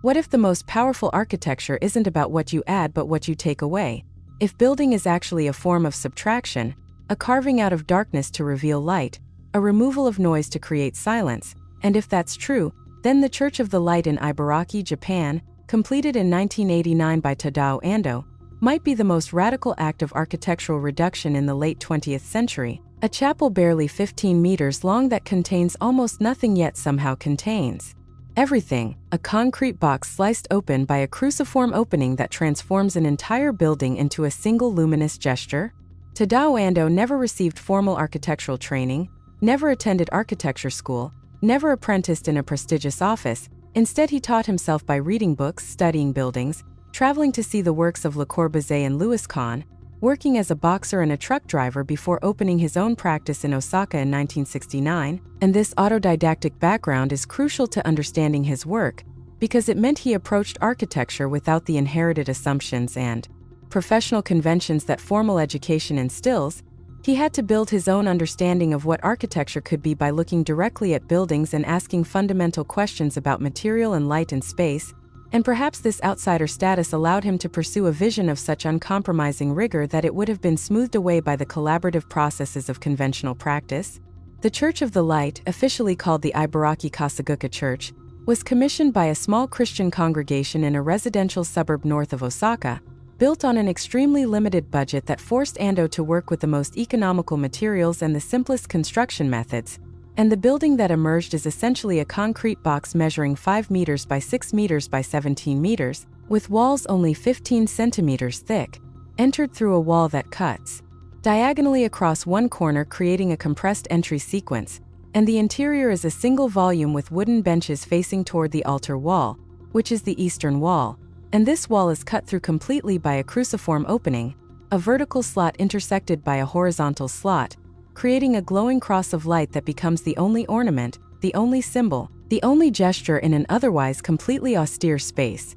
What if the most powerful architecture isn't about what you add but what you take away? If building is actually a form of subtraction, a carving out of darkness to reveal light, a removal of noise to create silence, and if that's true, then the Church of the Light in Ibaraki, Japan, completed in 1989 by Tadao Ando, might be the most radical act of architectural reduction in the late 20th century. A chapel barely 15 meters long that contains almost nothing yet somehow contains everything, a concrete box sliced open by a cruciform opening that transforms an entire building into a single luminous gesture. Tadao Ando never received formal architectural training, never attended architecture school, never apprenticed in a prestigious office. Instead, he taught himself by reading books, studying buildings, traveling to see the works of Le Corbusier and Louis Kahn, working as a boxer and a truck driver before opening his own practice in Osaka in 1969, and this autodidactic background is crucial to understanding his work because it meant he approached architecture without the inherited assumptions and professional conventions that formal education instills. He had to build his own understanding of what architecture could be by looking directly at buildings and asking fundamental questions about material and light and space, and perhaps this outsider status allowed him to pursue a vision of such uncompromising rigor that it would have been smoothed away by the collaborative processes of conventional practice. The Church of the Light, officially called the Ibaraki Kasaguka Church, was commissioned by a small Christian congregation in a residential suburb north of Osaka, built on an extremely limited budget that forced Ando to work with the most economical materials and the simplest construction methods. And the building that emerged is essentially a concrete box measuring 5 meters by 6 meters by 17 meters, with walls only 15 centimeters thick, entered through a wall that cuts diagonally across one corner, creating a compressed entry sequence, and the interior is a single volume with wooden benches facing toward the altar wall, which is the eastern wall, and this wall is cut through completely by a cruciform opening, a vertical slot intersected by a horizontal slot, creating a glowing cross of light that becomes the only ornament, the only symbol, the only gesture in an otherwise completely austere space.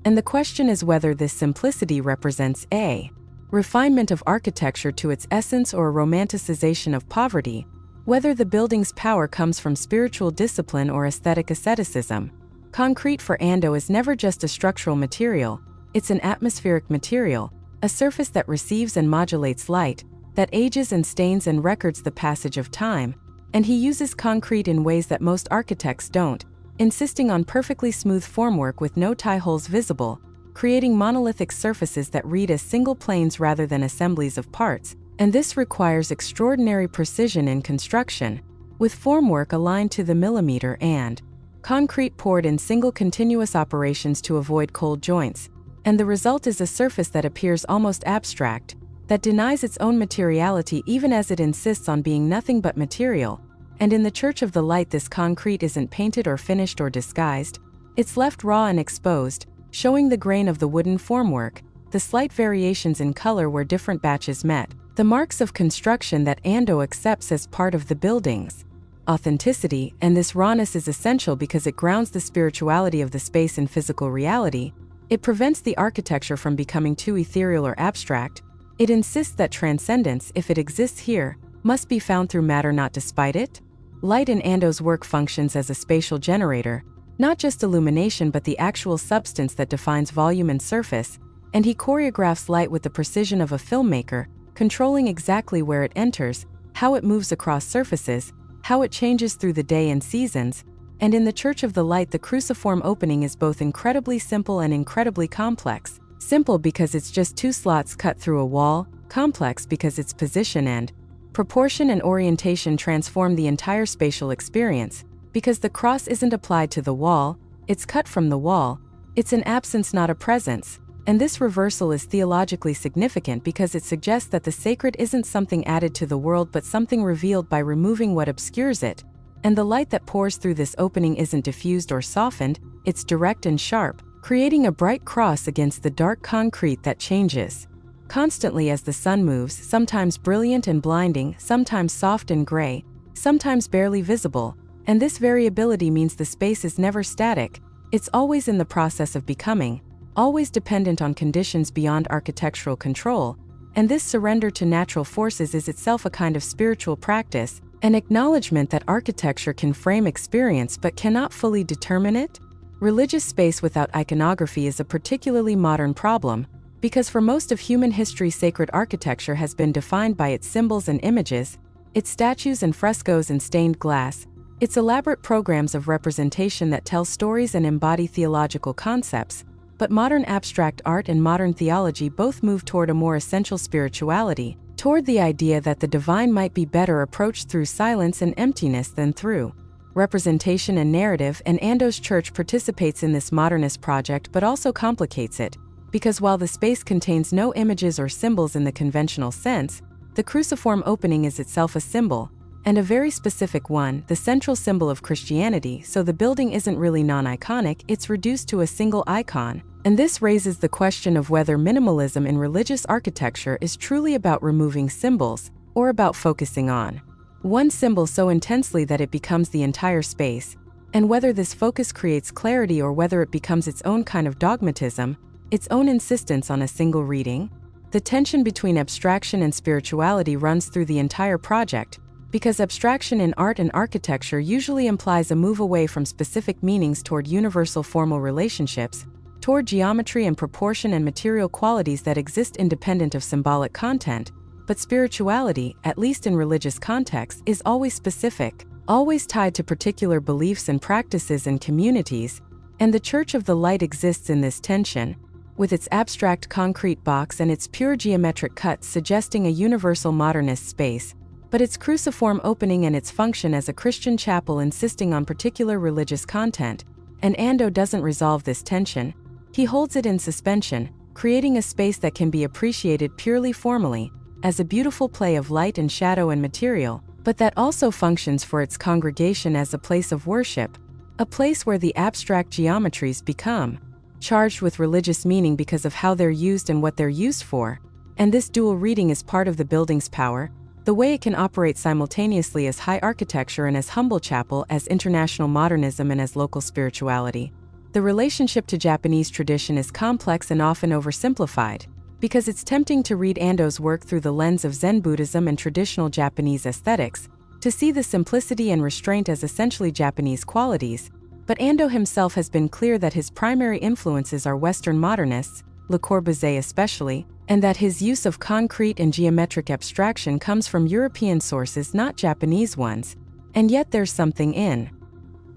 And the question is whether this simplicity represents a refinement of architecture to its essence or a romanticization of poverty, whether the building's power comes from spiritual discipline or aesthetic asceticism. Concrete for Ando is never just a structural material, it's an atmospheric material, a surface that receives and modulates light, that ages and stains and records the passage of time, and he uses concrete in ways that most architects don't, insisting on perfectly smooth formwork with no tie holes visible, creating monolithic surfaces that read as single planes rather than assemblies of parts, and this requires extraordinary precision in construction, with formwork aligned to the millimeter and concrete poured in single continuous operations to avoid cold joints, and the result is a surface that appears almost abstract, that denies its own materiality even as it insists on being nothing but material. And in the Church of the Light, this concrete isn't painted or finished or disguised, it's left raw and exposed, showing the grain of the wooden formwork, the slight variations in color where different batches met, the marks of construction that Ando accepts as part of the building's authenticity, and this rawness is essential because it grounds the spirituality of the space in physical reality. It prevents the architecture from becoming too ethereal or abstract. It insists that transcendence, if it exists here, must be found through matter, not despite it. Light in Ando's work functions as a spatial generator, not just illumination but the actual substance that defines volume and surface, and he choreographs light with the precision of a filmmaker, controlling exactly where it enters, how it moves across surfaces, how it changes through the day and seasons. And in the Church of the Light, the cruciform opening is both incredibly simple and incredibly complex. Simple because it's just two slots cut through a wall, complex because its position and proportion and orientation transform the entire spatial experience, because the cross isn't applied to the wall, it's cut from the wall, it's an absence not a presence. And this reversal is theologically significant because it suggests that the sacred isn't something added to the world but something revealed by removing what obscures it. And the light that pours through this opening isn't diffused or softened, it's direct and sharp, creating a bright cross against the dark concrete that changes constantly as the sun moves, sometimes brilliant and blinding, sometimes soft and gray, sometimes barely visible. And this variability means the space is never static, it's always in the process of becoming, always dependent on conditions beyond architectural control. And this surrender to natural forces is itself a kind of spiritual practice, an acknowledgement that architecture can frame experience but cannot fully determine it. Religious space without iconography is a particularly modern problem, because for most of human history sacred architecture has been defined by its symbols and images, its statues and frescoes and stained glass, its elaborate programs of representation that tell stories and embody theological concepts. But modern abstract art and modern theology both move toward a more essential spirituality, toward the idea that the divine might be better approached through silence and emptiness than through representation and narrative, and Ando's church participates in this modernist project but also complicates it, because while the space contains no images or symbols in the conventional sense, the cruciform opening is itself a symbol, and a very specific one, the central symbol of Christianity, so the building isn't really non-iconic, it's reduced to a single icon. And this raises the question of whether minimalism in religious architecture is truly about removing symbols, or about focusing on one symbol so intensely that it becomes the entire space, and whether this focus creates clarity or whether it becomes its own kind of dogmatism, its own insistence on a single reading. The tension between abstraction and spirituality runs through the entire project, because abstraction in art and architecture usually implies a move away from specific meanings toward universal formal relationships, toward geometry and proportion and material qualities that exist independent of symbolic content. But spirituality, at least in religious contexts, is always specific, always tied to particular beliefs and practices and communities, and the Church of the Light exists in this tension, with its abstract concrete box and its pure geometric cuts suggesting a universal modernist space, but its cruciform opening and its function as a Christian chapel insisting on particular religious content. And Ando doesn't resolve this tension. He holds it in suspension, creating a space that can be appreciated purely formally, as a beautiful play of light and shadow and material, but that also functions for its congregation as a place of worship, a place where the abstract geometries become charged with religious meaning because of how they're used and what they're used for. And this dual reading is part of the building's power, the way it can operate simultaneously as high architecture and as humble chapel, as international modernism and as local spirituality. The relationship to Japanese tradition is complex and often oversimplified, because it's tempting to read Ando's work through the lens of Zen Buddhism and traditional Japanese aesthetics, to see the simplicity and restraint as essentially Japanese qualities, but Ando himself has been clear that his primary influences are Western modernists, Le Corbusier especially, and that his use of concrete and geometric abstraction comes from European sources, not Japanese ones, and yet there's something in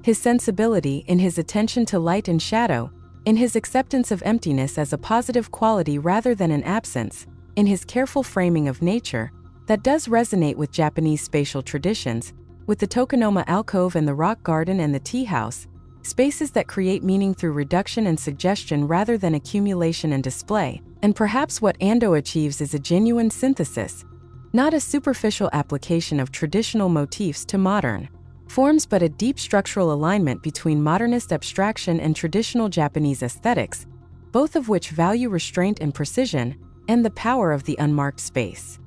his sensibility, in his attention to light and shadow, in his acceptance of emptiness as a positive quality rather than an absence, in his careful framing of nature, that does resonate with Japanese spatial traditions, with the Tokonoma alcove and the rock garden and the tea house, spaces that create meaning through reduction and suggestion rather than accumulation and display. And perhaps what Ando achieves is a genuine synthesis, not a superficial application of traditional motifs to modern forms, but a deep structural alignment between modernist abstraction and traditional Japanese aesthetics, both of which value restraint and precision, and the power of the unmarked space.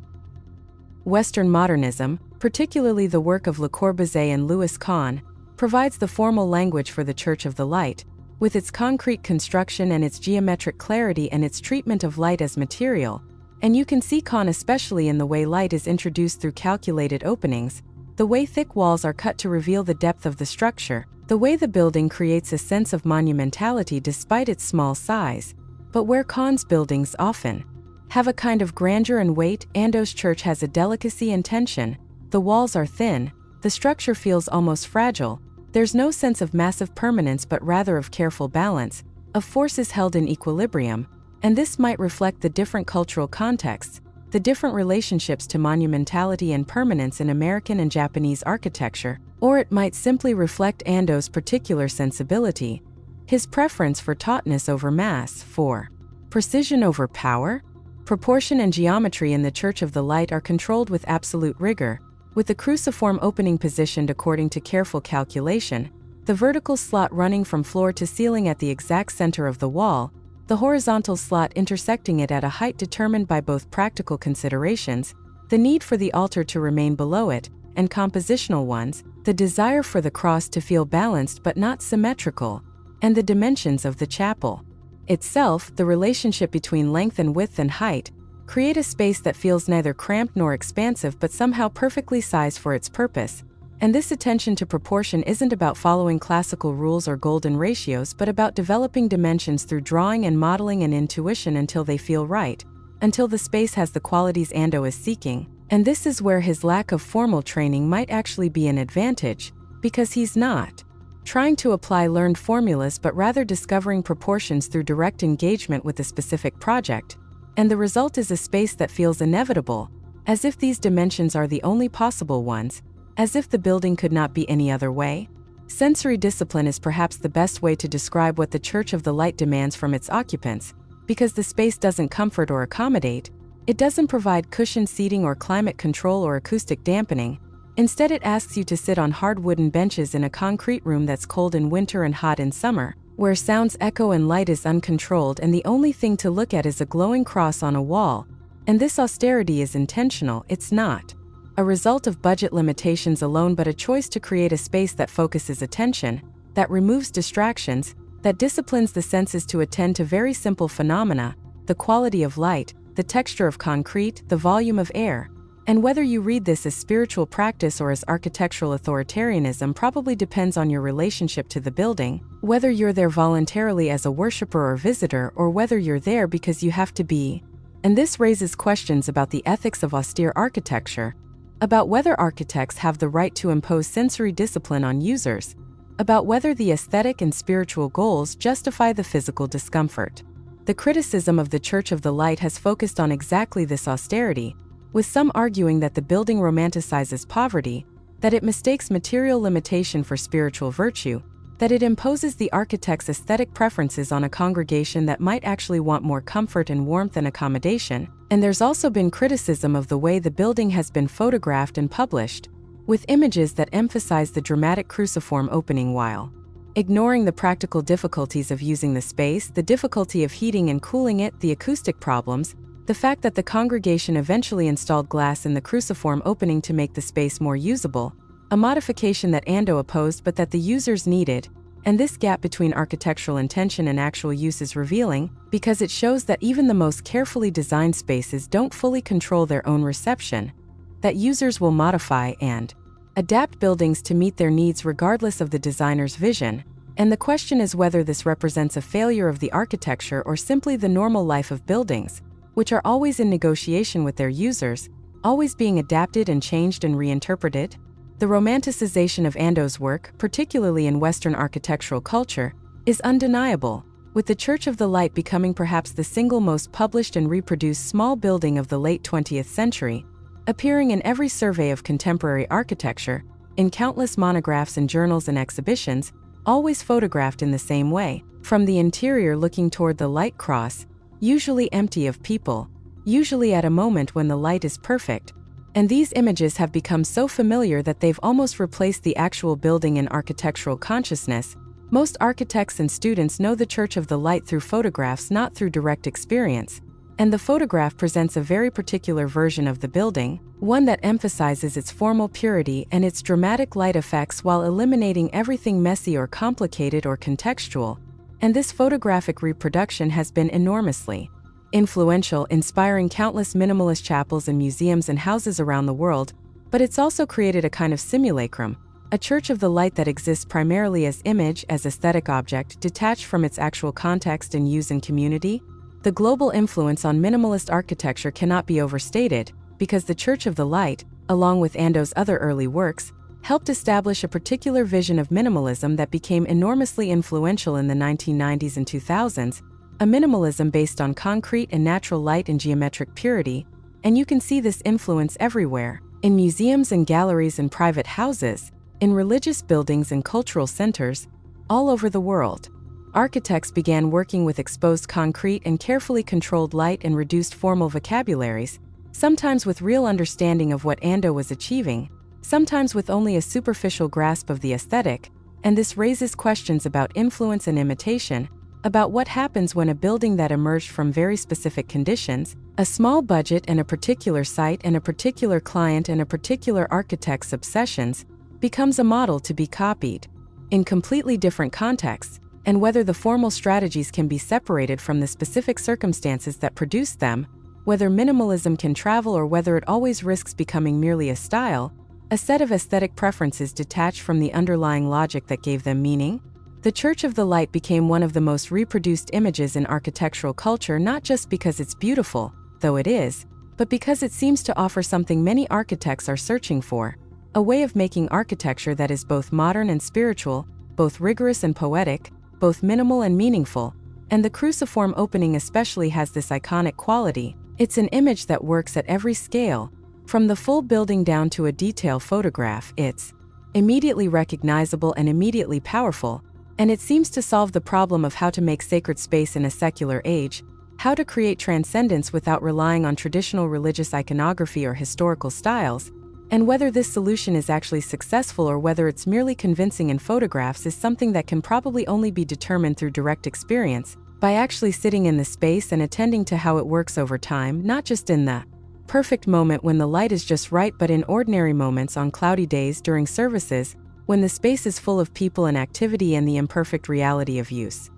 Western modernism, particularly the work of Le Corbusier and Louis Kahn, provides the formal language for the Church of the Light, with its concrete construction and its geometric clarity and its treatment of light as material, and you can see Kahn especially in the way light is introduced through calculated openings, the way thick walls are cut to reveal the depth of the structure, the way the building creates a sense of monumentality despite its small size. But where Kahn's buildings often have a kind of grandeur and weight, Ando's church has a delicacy and tension. The walls are thin, the structure feels almost fragile, there's no sense of massive permanence but rather of careful balance, of forces held in equilibrium, and this might reflect the different cultural contexts, the different relationships to monumentality and permanence in American and Japanese architecture, or it might simply reflect Ando's particular sensibility, his preference for tautness over mass, for precision over power. Proportion and geometry in the Church of the Light are controlled with absolute rigor, with the cruciform opening positioned according to careful calculation, the vertical slot running from floor to ceiling at the exact center of the wall, the horizontal slot intersecting it at a height determined by both practical considerations, the need for the altar to remain below it, and compositional ones, the desire for the cross to feel balanced but not symmetrical, and the dimensions of the chapel itself, the relationship between length and width and height, create a space that feels neither cramped nor expansive but somehow perfectly sized for its purpose, And this attention to proportion isn't about following classical rules or golden ratios, but about developing dimensions through drawing and modeling and intuition until they feel right, until the space has the qualities Ando is seeking. And this is where his lack of formal training might actually be an advantage, because he's not trying to apply learned formulas but rather discovering proportions through direct engagement with a specific project. And the result is a space that feels inevitable, as if these dimensions are the only possible ones, as if the building could not be any other way. Sensory discipline is perhaps the best way to describe what the Church of the Light demands from its occupants, because the space doesn't comfort or accommodate, it doesn't provide cushioned seating or climate control or acoustic dampening. Instead, it asks you to sit on hard wooden benches in a concrete room that's cold in winter and hot in summer, where sounds echo and light is uncontrolled and the only thing to look at is a glowing cross on a wall. And this austerity is intentional, it's not a result of budget limitations alone but a choice to create a space that focuses attention, that removes distractions, that disciplines the senses to attend to very simple phenomena, the quality of light, the texture of concrete, the volume of air. And whether you read this as spiritual practice or as architectural authoritarianism probably depends on your relationship to the building, whether you're there voluntarily as a worshiper or visitor, or whether you're there because you have to be. And this raises questions about the ethics of austere architecture, about whether architects have the right to impose sensory discipline on users, about whether the aesthetic and spiritual goals justify the physical discomfort. The criticism of the Church of the Light has focused on exactly this austerity, with some arguing that the building romanticizes poverty, that it mistakes material limitation for spiritual virtue, that it imposes the architect's aesthetic preferences on a congregation that might actually want more comfort and warmth and accommodation. And there's also been criticism of the way the building has been photographed and published, with images that emphasize the dramatic cruciform opening while ignoring the practical difficulties of using the space, the difficulty of heating and cooling it, the acoustic problems, the fact that the congregation eventually installed glass in the cruciform opening to make the space more usable, a modification that Ando opposed but that the users needed. And this gap between architectural intention and actual use is revealing, because it shows that even the most carefully designed spaces don't fully control their own reception, that users will modify and adapt buildings to meet their needs regardless of the designer's vision. And the question is whether this represents a failure of the architecture or simply the normal life of buildings, which are always in negotiation with their users, always being adapted and changed and reinterpreted. The romanticization of Ando's work, particularly in Western architectural culture, is undeniable, with the Church of the Light becoming perhaps the single most published and reproduced small building of the late 20th century, appearing in every survey of contemporary architecture, in countless monographs and journals and exhibitions, always photographed in the same way, from the interior looking toward the light cross, usually empty of people, usually at a moment when the light is perfect. And these images have become so familiar that they've almost replaced the actual building in architectural consciousness. Most architects and students know the Church of the Light through photographs, not through direct experience. And the photograph presents a very particular version of the building, one that emphasizes its formal purity and its dramatic light effects while eliminating everything messy or complicated or contextual. And this photographic reproduction has been enormously influential, inspiring countless minimalist chapels and museums and houses around the world, but it's also created a kind of simulacrum, a Church of the Light that exists primarily as image, as aesthetic object, detached from its actual context and use in community. The global influence on minimalist architecture cannot be overstated, because the Church of the Light, along with Ando's other early works, helped establish a particular vision of minimalism that became enormously influential in the 1990s and 2000s, a minimalism based on concrete and natural light and geometric purity. And you can see this influence everywhere, in museums and galleries and private houses, in religious buildings and cultural centers, all over the world. Architects began working with exposed concrete and carefully controlled light and reduced formal vocabularies, sometimes with real understanding of what Ando was achieving, sometimes with only a superficial grasp of the aesthetic. And this raises questions about influence and imitation, about what happens when a building that emerged from very specific conditions, a small budget and a particular site and a particular client and a particular architect's obsessions, becomes a model to be copied in completely different contexts, and whether the formal strategies can be separated from the specific circumstances that produced them, whether minimalism can travel or whether it always risks becoming merely a style, a set of aesthetic preferences detached from the underlying logic that gave them meaning. The Church of the Light became one of the most reproduced images in architectural culture, not just because it's beautiful, though it is, but because it seems to offer something many architects are searching for: a way of making architecture that is both modern and spiritual, both rigorous and poetic, both minimal and meaningful. And the cruciform opening especially has this iconic quality. It's an image that works at every scale. From the full building down to a detail photograph, it's immediately recognizable and immediately powerful, and it seems to solve the problem of how to make sacred space in a secular age, how to create transcendence without relying on traditional religious iconography or historical styles. And whether this solution is actually successful or whether it's merely convincing in photographs is something that can probably only be determined through direct experience, by actually sitting in the space and attending to how it works over time, not just in the perfect moment when the light is just right, but in ordinary moments on cloudy days during services, when the space is full of people and activity and the imperfect reality of use.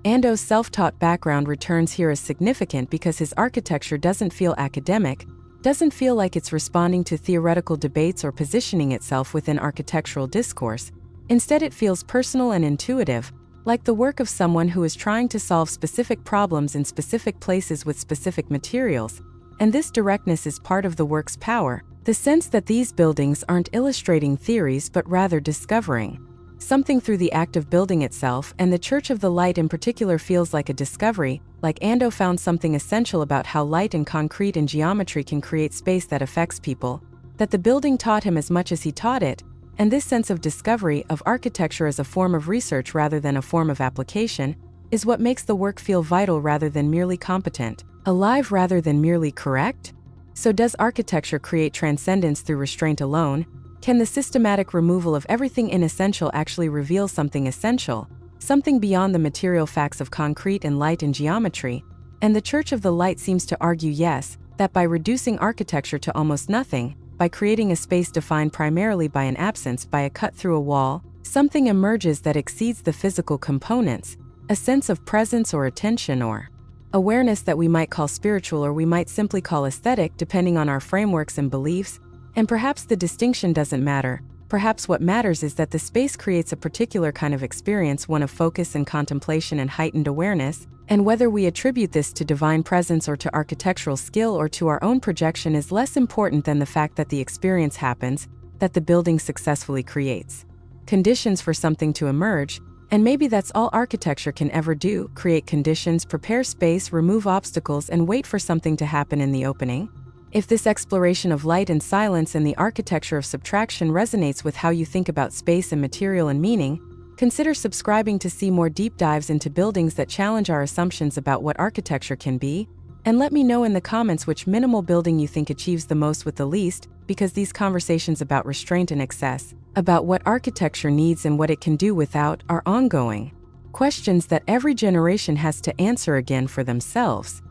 Ando's self-taught background returns here as significant because his architecture doesn't feel academic, doesn't feel like it's responding to theoretical debates or positioning itself within architectural discourse. Instead, it feels personal and intuitive, like the work of someone who is trying to solve specific problems in specific places with specific materials. And this directness is part of the work's power, the sense that these buildings aren't illustrating theories but rather discovering something through the act of building itself. And the Church of the Light in particular feels like a discovery, like Ando found something essential about how light and concrete and geometry can create space that affects people, that the building taught him as much as he taught it. And this sense of discovery, of architecture as a form of research rather than a form of application, is what makes the work feel vital rather than merely competent, alive rather than merely correct. So does architecture create transcendence through restraint alone? Can the systematic removal of everything inessential actually reveal something essential, something beyond the material facts of concrete and light and geometry? And the Church of the Light seems to argue yes, that by reducing architecture to almost nothing, by creating a space defined primarily by an absence, by a cut through a wall, something emerges that exceeds the physical components, a sense of presence or attention or awareness that we might call spiritual or we might simply call aesthetic, depending on our frameworks and beliefs. And perhaps the distinction doesn't matter. Perhaps what matters is that the space creates a particular kind of experience, one of focus and contemplation and heightened awareness, and whether we attribute this to divine presence or to architectural skill or to our own projection is less important than the fact that the experience happens, that the building successfully creates conditions for something to emerge. And maybe that's all architecture can ever do: create conditions, prepare space, remove obstacles, and wait for something to happen in the opening. If this exploration of light and silence and the architecture of subtraction resonates with how you think about space and material and meaning, consider subscribing to see more deep dives into buildings that challenge our assumptions about what architecture can be. And let me know in the comments which minimal building you think achieves the most with the least, because these conversations about restraint and excess, about what architecture needs and what it can do without, are ongoing questions that every generation has to answer again for themselves.